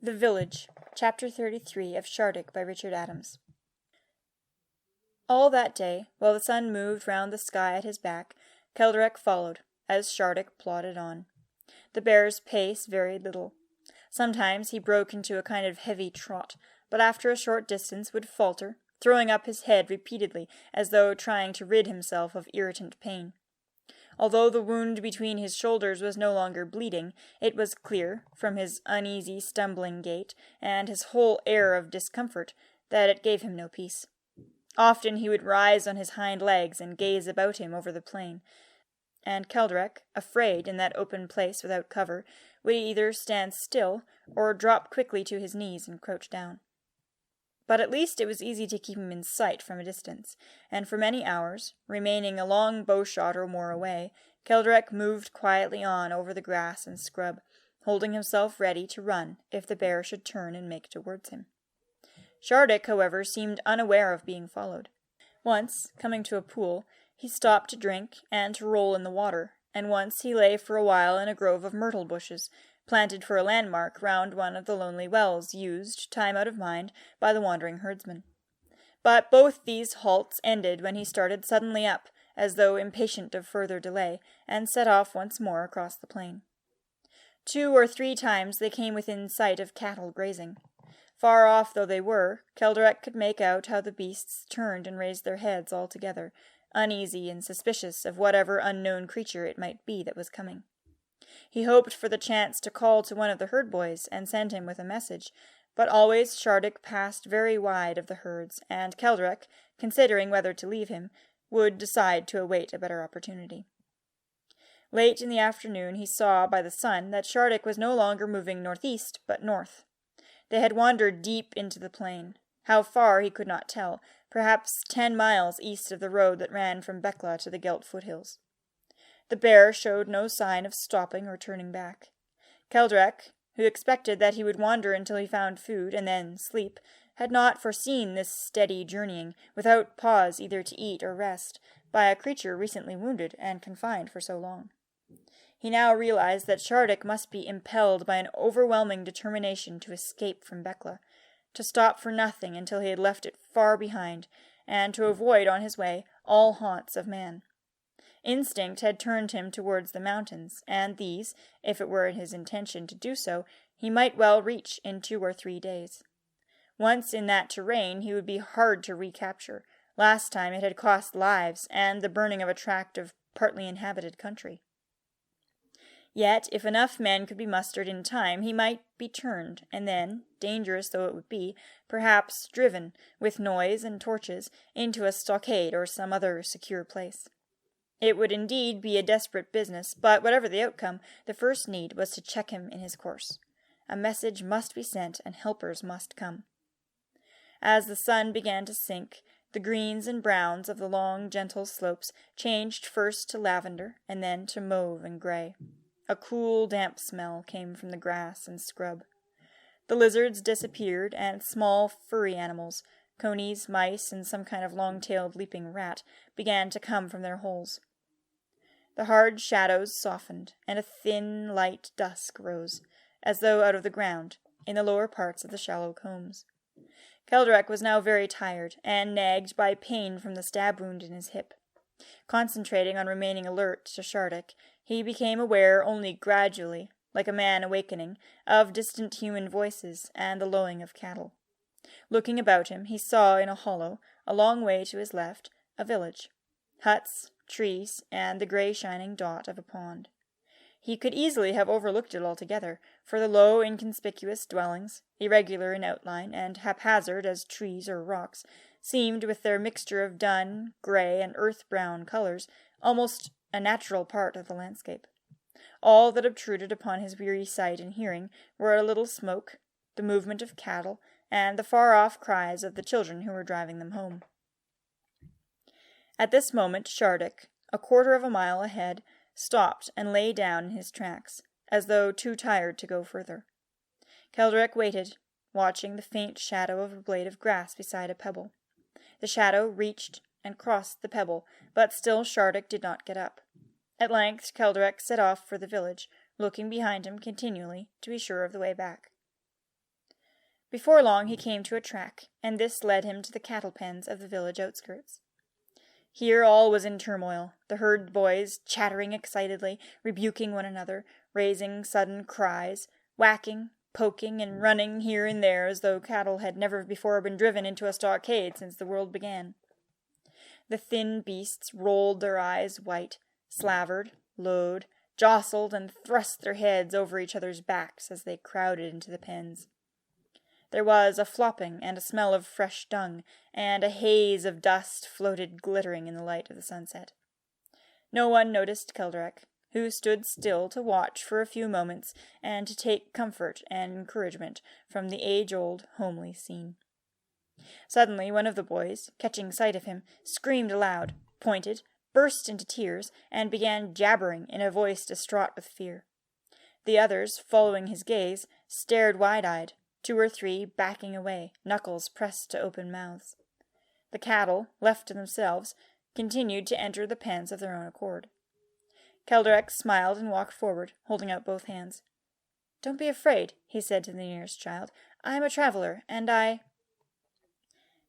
The Village, Chapter 33 of Shardik by Richard Adams. All that day, while the sun moved round the sky at his back, Keldrek followed, as Shardik plodded on. The bear's pace varied little. Sometimes he broke into a kind of heavy trot, but after a short distance would falter, throwing up his head repeatedly, as though trying to rid himself of irritant pain. Although the wound between his shoulders was no longer bleeding, it was clear, from his uneasy, stumbling gait, and his whole air of discomfort, that it gave him no peace. Often he would rise on his hind legs and gaze about him over the plain, and Keldrek, afraid in that open place without cover, would either stand still or drop quickly to his knees and crouch down. But at least it was easy to keep him in sight from a distance, and for many hours, remaining a long bowshot or more away, Keldrek moved quietly on over the grass and scrub, holding himself ready to run if the bear should turn and make towards him. Shardik, however, seemed unaware of being followed. Once, coming to a pool, he stopped to drink and to roll in the water, and once he lay for a while in a grove of myrtle bushes, planted for a landmark round one of the lonely wells used, time out of mind, by the wandering herdsmen. But both these halts ended when he started suddenly up, as though impatient of further delay, and set off once more across the plain. 2 or 3 times they came within sight of cattle grazing. Far off though they were, Keldrek could make out how the beasts turned and raised their heads all together, uneasy and suspicious of whatever unknown creature it might be that was coming. He hoped for the chance to call to one of the herd boys and send him with a message, but always Shardik passed very wide of the herds, and Keldrek, considering whether to leave him, would decide to await a better opportunity. Late in the afternoon he saw by the sun that Shardik was no longer moving northeast, but north. They had wandered deep into the plain. How far he could not tell, perhaps 10 miles east of the road that ran from Bekla to the Gelt foothills. The bear showed no sign of stopping or turning back. Keldrek, who expected that he would wander until he found food and then sleep, had not foreseen this steady journeying, without pause either to eat or rest, by a creature recently wounded and confined for so long. He now realized that Shardik must be impelled by an overwhelming determination to escape from Bekla, to stop for nothing until he had left it far behind, and to avoid on his way all haunts of man. Instinct had turned him towards the mountains, and these, if it were his intention to do so, he might well reach in 2 or 3 days. Once in that terrain he would be hard to recapture. Last time it had cost lives and the burning of a tract of partly inhabited country. Yet, if enough men could be mustered in time, he might be turned, and then, dangerous though it would be, perhaps driven, with noise and torches, into a stockade or some other secure place. It would indeed be a desperate business, but whatever the outcome, the first need was to check him in his course. A message must be sent, and helpers must come. As the sun began to sink, the greens and browns of the long, gentle slopes changed first to lavender, and then to mauve and grey. A cool, damp smell came from the grass and scrub. The lizards disappeared, and small, furry animals, conies, mice, and some kind of long-tailed leaping rat, began to come from their holes. The hard shadows softened, and a thin, light dusk rose, as though out of the ground, in the lower parts of the shallow combes. Keldrek was now very tired, and nagged by pain from the stab wound in his hip. Concentrating on remaining alert to Shardik, he became aware only gradually, like a man awakening, of distant human voices and the lowing of cattle. Looking about him, he saw in a hollow, a long way to his left, a village. Huts, trees, and the grey shining dot of a pond. He could easily have overlooked it altogether, for the low, inconspicuous dwellings, irregular in outline, and haphazard as trees or rocks, seemed, with their mixture of dun, grey, and earth-brown colours, almost a natural part of the landscape. All that obtruded upon his weary sight and hearing were a little smoke, the movement of cattle, and the far-off cries of the children who were driving them home. At this moment Shardik, a quarter of a mile ahead, stopped and lay down in his tracks, as though too tired to go further. Keldrek waited, watching the faint shadow of a blade of grass beside a pebble. The shadow reached and crossed the pebble, but still Shardik did not get up. At length Keldrek set off for the village, looking behind him continually to be sure of the way back. Before long he came to a track, and this led him to the cattle pens of the village outskirts. Here all was in turmoil, the herd boys chattering excitedly, rebuking one another, raising sudden cries, whacking, poking, and running here and there as though cattle had never before been driven into a stockade since the world began. The thin beasts rolled their eyes white, slavered, lowed, jostled, and thrust their heads over each other's backs as they crowded into the pens. There was a flopping and a smell of fresh dung, and a haze of dust floated glittering in the light of the sunset. No one noticed Keldrek, who stood still to watch for a few moments and to take comfort and encouragement from the age-old, homely scene. Suddenly one of the boys, catching sight of him, screamed aloud, pointed, burst into tears, and began jabbering in a voice distraught with fear. The others, following his gaze, stared wide-eyed, 2 or 3 backing away, knuckles pressed to open mouths. The cattle, left to themselves, continued to enter the pens of their own accord. Keldrek smiled and walked forward, holding out both hands. "Don't be afraid," he said to the nearest child. "I am a traveler, and I—"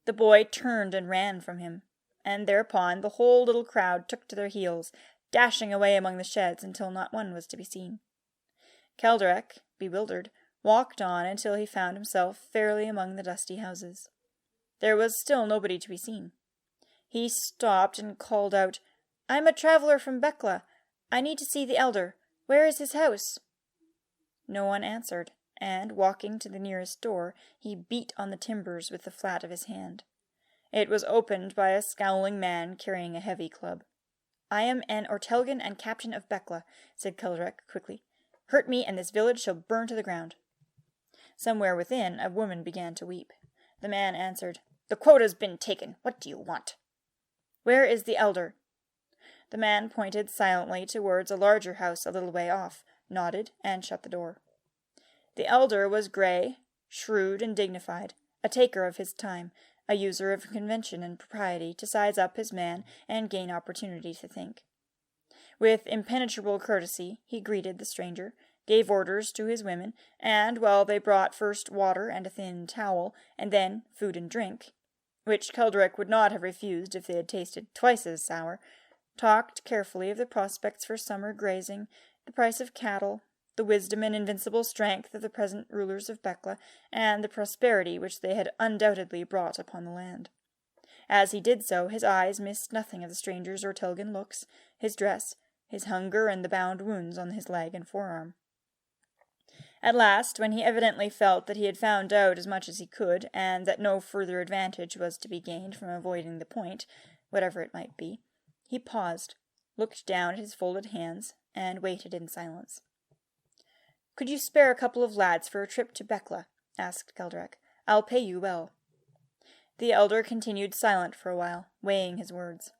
The boy turned and ran from him, and thereupon the whole little crowd took to their heels, dashing away among the sheds until not one was to be seen. Keldrek, bewildered, walked on until he found himself fairly among the dusty houses. There was still nobody to be seen. He stopped and called out, "I am a traveler from Bekla. I need to see the elder. Where is his house?" No one answered, and, walking to the nearest door, he beat on the timbers with the flat of his hand. It was opened by a scowling man carrying a heavy club. "I am an Ortelgan and captain of Bekla," said Keldrek quickly. "Hurt me, and this village shall burn to the ground." Somewhere within, a woman began to weep. The man answered, "The quota's been taken. What do you want?" "Where is the elder?" The man pointed silently towards a larger house a little way off, nodded, and shut the door. The elder was grey, shrewd, and dignified, a taker of his time, a user of convention and propriety to size up his man and gain opportunity to think. With impenetrable courtesy he greeted the stranger, gave orders to his women, and while they brought first water and a thin towel, and then food and drink, which Keldrek would not have refused if they had tasted twice as sour, talked carefully of the prospects for summer grazing, the price of cattle, the wisdom and invincible strength of the present rulers of Bekla, and the prosperity which they had undoubtedly brought upon the land. As he did so, his eyes missed nothing of the stranger's Ortelgan looks, his dress, his hunger, and the bound wounds on his leg and forearm. At last, when he evidently felt that he had found out as much as he could, and that no further advantage was to be gained from avoiding the point, whatever it might be, he paused, looked down at his folded hands, and waited in silence. "Could you spare a couple of lads for a trip to Bekla?" asked Keldrek. "I'll pay you well." The elder continued silent for a while, weighing his words.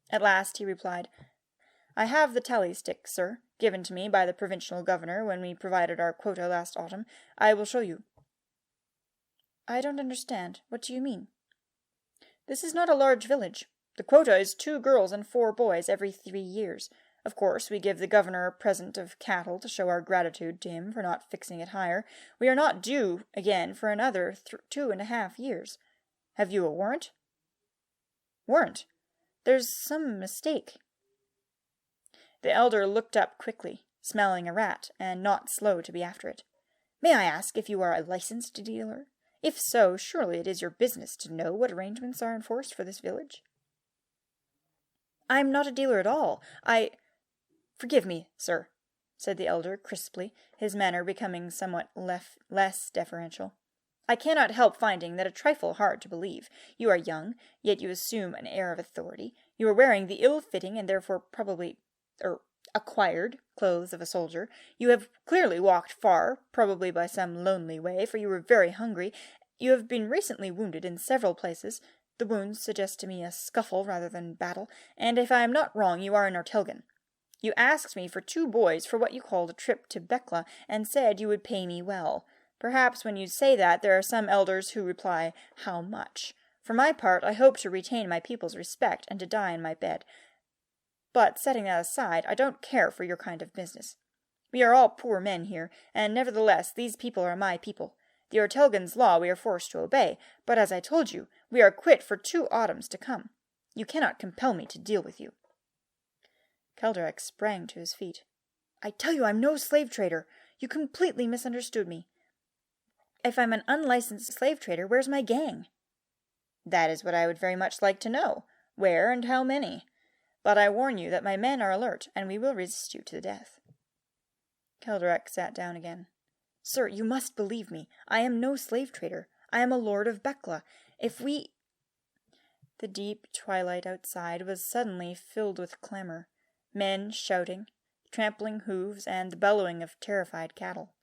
At last he replied, "I have the tally stick, sir, given to me by the provincial governor when we provided our quota last autumn. I will show you." "I don't understand. What do you mean?" "This is not a large village. The quota is 2 girls and 4 boys every 3 years. Of course, we give the governor a present of cattle to show our gratitude to him for not fixing it higher. We are not due again for another 2.5 years. Have you a warrant?" "Warrant? There's some mistake." The elder looked up quickly, smelling a rat, and not slow to be after it. "May I ask if you are a licensed dealer? If so, surely it is your business to know what arrangements are enforced for this village." "I'm not a dealer at all. Forgive me, sir," said the elder crisply, his manner becoming somewhat less deferential. "I cannot help finding that a trifle hard to believe. You are young, yet you assume an air of authority. You are wearing the ill-fitting and therefore probably acquired clothes of a soldier. You have clearly walked far, probably by some lonely way, for you were very hungry. You have been recently wounded in several places. The wounds suggest to me a scuffle rather than battle, and if I am not wrong, you are an Ortelgan. You asked me for 2 boys for what you called a trip to Bekla, and said you would pay me well. Perhaps when you say that, there are some elders who reply, 'How much?' For my part, I hope to retain my people's respect, and to die in my bed. But, setting that aside, I don't care for your kind of business. We are all poor men here, and nevertheless these people are my people. The Ortelgan's law we are forced to obey, but as I told you, we are quit for 2 autumns to come. You cannot compel me to deal with you." Keldrek sprang to his feet. "I tell you I'm no slave trader. You completely misunderstood me. If I'm an unlicensed slave trader, where's my gang?" "That is what I would very much like to know. Where and how many? But I warn you that my men are alert, and we will resist you to the death." Keldrek sat down again. "Sir, you must believe me. I am no slave trader. I am a lord of Bekla. If we—" The deep twilight outside was suddenly filled with clamor. Men shouting, trampling hooves, and the bellowing of terrified cattle.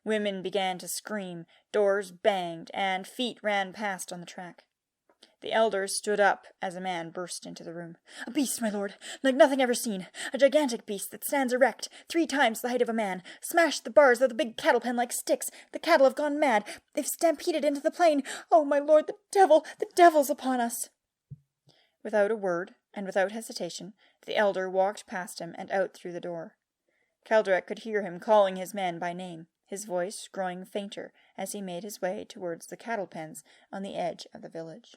Women began to scream, doors banged, and feet ran past on the track. The elders stood up as a man burst into the room. "A beast, my lord, like nothing ever seen. A gigantic beast that stands erect, 3 times the height of a man. Smashed the bars of the big cattle pen like sticks. The cattle have gone mad. They've stampeded into the plain. Oh, my lord, the devil's upon us." Without a word, and without hesitation, the elder walked past him and out through the door. Keldrek could hear him calling his men by name, his voice growing fainter as he made his way towards the cattle pens on the edge of the village.